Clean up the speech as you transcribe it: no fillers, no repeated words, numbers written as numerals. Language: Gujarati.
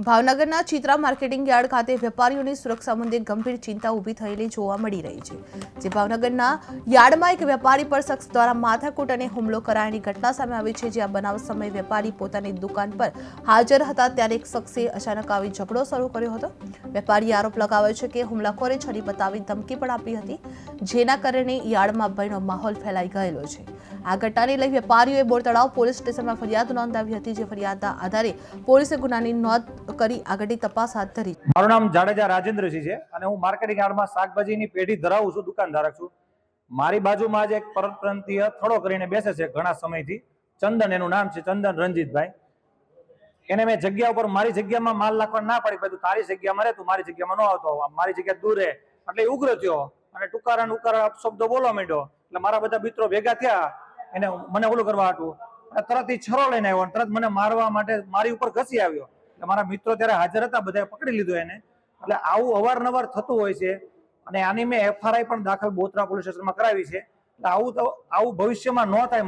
ભાવનગરના ચિત્રા માર્કેટિંગ યાર્ડ ખાતે વેપારીઓની સુરક્ષા મુદ્દે ગંભીર ચિંતા ઊભી થયેલી જોવા મળી રહી છે। જે ભાવનગરના યાર્ડમાં એક વેપારી પર શખ્સ દ્વારા માથાકૂટ અને હુમલો કરાયાની ઘટના સામે આવી છે। જે આ બનાવ સમયે વેપારી પોતાની દુકાન પર હાજર હતા ત્યારે એક શખ્સે અચાનક આવી ઝઘડો શરૂ કર્યો હતો। વેપારીએ આરોપ લગાવ્યો છે કે હુમલાખોરે છરી બતાવી ધમકી પણ આપી હતી, જેના કારણે યાર્ડમાં ભયનો માહોલ ફેલાઈ ગયેલો છે। આ ઘટનાને લઈ વેપારીઓએ બોરતળાવ પોલીસ સ્ટેશનમાં ફરિયાદ નોંધાવી હતી। જે ફરિયાદના આધારે પોલીસે ગુનાની નોંધ કરી આગળની તપાસ હાથ ધરી। મારું નામ જાડેજા રાજેન્દ્રસિંહ છે અને હું માર્કેટિંગ યાર્ડમાં શાકભાજીની પેઢી ધરાવું છું, દુકાનધારક છું। મારી બાજુમાં જ એક પરપ્રાંતીય થડો કરીને બેસે છે ઘણા સમયથી, ચંદન એનું નામ છે, ચંદન રણજીતભાઈ। એને મેં જગ્યા ઉપર મારી જગ્યામાં માલ નાખવા ના પડી, તું તારી જગ્યામાં રહે, તું મારી જગ્યામાં ન આવતો, મારી જગ્યા દૂર રહે, એટલે ઉગ્ર થયો અને ટુકારા ઉકારા અપશબ્દો બોલવા માંડ્યો। એટલે મારા બધા મિત્રો ભેગા થયા એને મને ઓલું કરવા હતું, તરત એ છરો લઈને આવ્યો અને તરત મને મારવા માટે મારી ઉપર ઘસી આવ્યો। મારા મિત્રો ત્યારે હાજર હતા, બધાએ પકડી લીધો એને। એટલે આવું અવારનવાર થતું હોય છે અને આની મેં FRI પણ દાખલ બોત્રા પોલીસ સ્ટેશનમાં કરાવી છે। એટલે આવું ભવિષ્યમાં ન થાય।